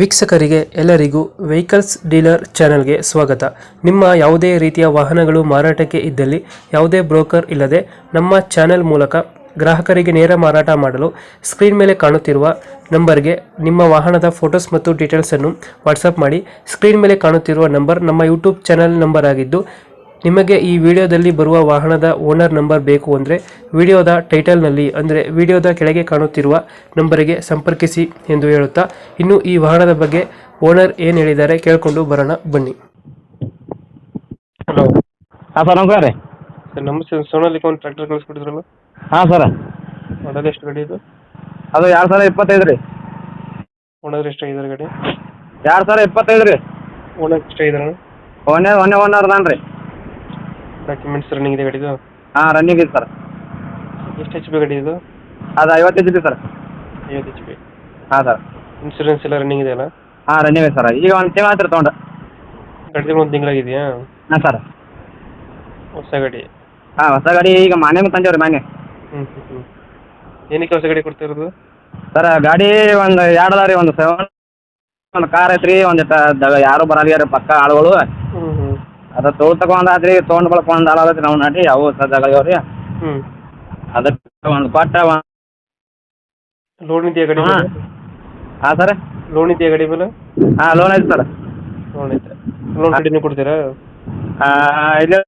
ವೀಕ್ಷಕರಿಗೆ ಎಲ್ಲರಿಗೂ vehicles dealer ಚಾನೆಲ್ಗೆ ಸ್ವಾಗತ. ನಿಮ್ಮ ಯಾವುದೇ ರೀತಿಯ ವಾಹನಗಳು ಮಾರಾಟಕ್ಕೆ ಇದ್ದಲ್ಲಿ ಯಾವುದೇ ಬ್ರೋಕರ್ ಇಲ್ಲದೆ ನಮ್ಮ ಚಾನೆಲ್ ಮೂಲಕ ಗ್ರಾಹಕರಿಗೆ ನೇರ ಮಾರಾಟ ಮಾಡಲು ಸ್ಕ್ರೀನ್ ಮೇಲೆ ಕಾಣುತ್ತಿರುವ ನಂಬರ್ಗೆ ನಿಮ್ಮ ವಾಹನದ ಫೋಟೋಸ್ ಮತ್ತು ಡೀಟೇಲ್ಸನ್ನು ವಾಟ್ಸಪ್ ಮಾಡಿ. ಸ್ಕ್ರೀನ್ ಮೇಲೆ ಕಾಣುತ್ತಿರುವ ನಂಬರ್ ನಮ್ಮ ಯೂಟ್ಯೂಬ್ ಚಾನೆಲ್ ನಂಬರ್ ಆಗಿದ್ದು, ನಿಮಗೆ ಈ ವಿಡಿಯೋದಲ್ಲಿ ಬರುವ ವಾಹನದ ಓನರ್ ನಂಬರ್ ಬೇಕು ಅಂದರೆ ವಿಡಿಯೋದ ಟೈಟಲ್ನಲ್ಲಿ ಅಂದರೆ ವಿಡಿಯೋದ ಕೆಳಗೆ ಕಾಣುತ್ತಿರುವ ನಂಬರಿಗೆ ಸಂಪರ್ಕಿಸಿ ಎಂದು ಹೇಳುತ್ತಾ, ಇನ್ನು ಈ ವಾಹನದ ಬಗ್ಗೆ ಓನರ್ ಏನು ಹೇಳಿದ್ದಾರೆ ಕೇಳಿಕೊಂಡು ಬರೋಣ ಬನ್ನಿ. ಹಲೋ. ಹಾಂ ಸರ್, ನಮಸ್ಕಾರ ರೀ. ಸರ್ ನಮಸ್ತೆ. ಸೋನಾಲಿಕ ಒಂದು ಟ್ರ್ಯಾಕ್ಟರ್ ಕಳಿಸ್ಕೊಟ್ಟಿದ್ರಲ್ಲ, ಹಾಂ ಸರ್, ಮಾಡಲ್ ಎಷ್ಟು ಗಾಡಿ ಇದು? ಅದು 2025 ರೀ. ಓನರ್ ಎಷ್ಟಾಗಿದ್ದಾರೆ ಗಾಡಿ? 2025 ರೀ. ಓನರ್ ಎಷ್ಟಾಗಿದ್ದಾರೆ? ಒಂದೇ ಓನರ್ ಅದಾನ ರೀ. ಡಾಕ್ಯುಮೆಂಟ್ಸ್ ರನ್ನಿಂಗ್ ಇದೆ ಗಾಡಿದು? ಹಾಂ, ರನ್ನಿಂಗ್ ಇದೆ ಸರ್. ಎಷ್ಟು ಎಚ್ ಪಿ ಗಾಡಿ ಇದು? ಅದು 50 ಇದೆ ಸರ್. 50 H P. ಹಾಂ ಸರ್. ಇನ್ಸೂರೆನ್ಸ್ ಎಲ್ಲ ರನ್ನಿಂಗ್ ಇದೆಯಲ್ಲ? ಹಾಂ, ರನ್ನಿಂಗ್ ಇದೆ ಸರ್. ಈಗ ಒಂದು ತಿಂಗಳು ಆಯ್ತು ರೀ ತೊಗೊಂಡು. ಗಾಡಿ ಒಂದು ತಿಂಗಳಾಗಿದೆಯಾ? ಹಾಂ ಸರ್. ಹೊಸ ಗಾಡಿ? ಹಾಂ, ಹೊಸ ಗಾಡಿ ಈಗ ಮಾನ್ಯ ತಂದೇವ್ರಿ ಮಾನ್ಯ. ಹ್ಞೂ. ಏನಕ್ಕೆ ಹೊಸ ಗಾಡಿ ಕೊಡ್ತಿರೋದು? ಸರ್, ಗಾಡಿ ಒಂದು 2 ಅದ ರೀ. ಒಂದು 7, ಒಂದು ಕಾರ್ ಐತ್ರಿ. ಒಂದು ಯಾರು ಬರಲ್ಲ ಪಕ್ಕ ಆಳುಗಳು. ಹ್ಞೂ. ಅದು ತಗೊಂಡು ಆದ್ರಿ, ತೊಗೊಂಡು ಬಳಕ ಒಂದು ಆಳು ಅದಕ್ಕೆ ನಾವು ನಾಟಿ ಅವು ಸದ್ದಾಗವ್ರಿ. ಹ್ಞೂ. ಅದಕ್ಕೆ ಒಂದು ಕೊಟ್ಟ ಲೋನ್ ಇದೆಯಾ ಗಾಡಿ ಮೇಲೆ? ಹಾಂ ಸರ್. ಲೋನ್ ಇದೆಯಾ ಗಾಡಿ ಮೇಲೆ? ಹಾಂ, ಲೋನ್ ಐತೆ ಸರ್. ಲೋನ್ ಐತೆ. ಲೋನ್ ಕಂಟಿನ್ಯೂ ಕೊಡ್ತೀರಾ? ಇಲ್ಲಿ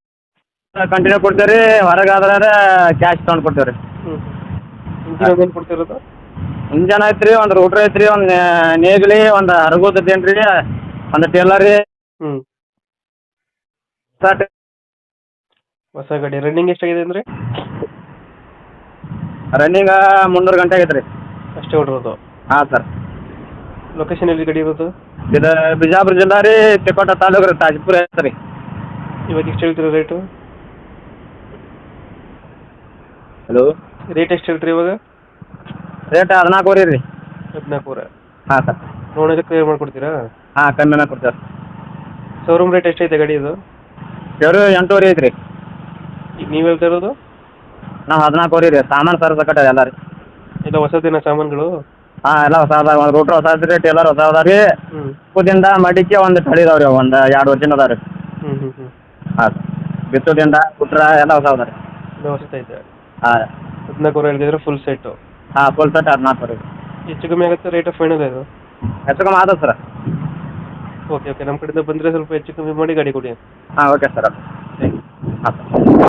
ಕಂಟಿನ್ಯೂ ಕೊಡ್ತೀವಿ ರೀ. ಹೊರಗಾದ್ರೆ ಕ್ಯಾಶ್ ತೊಗೊಂಡು ಕೊಡ್ತೀವಿ ರೀ. ಹ್ಞೂ. ಇಂಜಿನ್ ಅದೇನು ಕೊಡ್ತಿರೋದು? ಇಂಜನ್ ಐತ್ರಿ, ಒಂದು ರೂಟ್ರ್ ಐತ್ರಿ, ಒಂದು ನೇಗಿಲಿ, ಒಂದು ಹರಗೋದ್ ಐತೇನ್ರಿ, ಒಂದು ಟೇಲರ್ ರೀ. ಹ್ಞೂ. ಸರ್, ಹೊಸ ಗಾಡಿ ರನ್ನಿಂಗ್ ಎಷ್ಟಾಗಿದೆ ಅಂದರೆ? ರನ್ನಿಂಗ್ 300 ಗಂಟೆ ಆಗೈತೆ ರೀ. ಅಷ್ಟೇ ಹೊಡಿರೋದು? ಹಾಂ ಸರ್. ಲೊಕೇಶನ್ ಎಲ್ಲಿ ಗಾಡಿ ಇರೋದು? ಇದು ಬಿಜಾಪುರ ಜಿಲ್ಲಾ ರೀ, ತಿಕೋಟ ತಾಲೂಕು ರೀ, ತಾಜ್ಪುರ ಐತೆ ರೀ. ಇವಾಗ ಎಷ್ಟು ಹೇಳ್ತೀರಾ ರೇಟು? ಹಲೋ, ರೇಟ್ ಎಷ್ಟು ಹೇಳ್ತೀರಿ ಇವಾಗ? ರೇಟ್ 14 ರೀ. 14? ಹಾಂ ಸರ್. ಲೋನ್ ಎಲ್ಲ ಕ್ಲಿಯರ್ ಮಾಡಿಕೊಡ್ತೀರಾ? ಹಾಂ, ಕಮ್ಮಿನ ಕೊಡ್ತೀವಿ ಸರ್. ಶೋರೂಮ್ ರೇಟ್ ಎಷ್ಟೈತೆ ಗಾಡಿ ಇದು? 8 ಐತೆ ರೀ. ಈಗ ನೀವು ಹೇಳ್ತಾ ಇರೋದು? ನಾವು 14 ರೀ. ಸಾಮಾನು ಸರ್ ಸಕಟ ಎಲ್ಲ ರೀ. ಎಲ್ಲ ಹೊಸದಿನ ಸಾಮಾನುಗಳು? ಹಾಂ, ಎಲ್ಲ ಹೊಸ ಅದ. ಒಂದು ರೂಟ್ರ್ ಹೊಸ ಐತೆ ರೀ, ಟೇಲರ್ ಹೊಸ ಅದ ರೀ. ಹ್ಞೂ. ಉಪ್ಪದಿಂದ ಮಡಿಕೆ ಒಂದು ತಳಿ ಇದಾವೆ ರೀ, ಒಂದು 2 ವರ್ಷಿನ ಅದಾವೆ ರೀ. ಹ್ಞೂ. ಹಾಂ ಸರ್. ಬಿತ್ತುದಿಂದ ಕುಟ್ರ ಎಲ್ಲ ಹೊಸ ಅದ ರೀ. ಎಲ್ಲ ಹೊಸದೈತೆ? ಹಾಂ. 14 ಹೇಳಿದ್ರೆ ಫುಲ್ ಸೆಟ್ಟು? ಹಾಂ, ಫುಲ್ ಸೆಟ್ 14 ರೀ. ಹೆಚ್ಚು ಕಮ್ಮಿ ಆಗುತ್ತೆ ರೇಟ್ ಫೈನಲ್ ಇದು? ಹೆಚ್ಚು ಕಮ್ಮಿ ಆದ ಸರ್. ಓಕೆ. ನಮ್ಮ ಕಡೆಯಿಂದ ಬಂದರೆ ಸ್ವಲ್ಪ ಹೆಚ್ಚು ಕಮ್ಮಿ ಮಾಡಿ ಗಾಡಿ ಕೊಡಿ. ಹಾಂ, ಓಕೆ ಸರ್. Thank you. ಹಾಂ ಸರ್.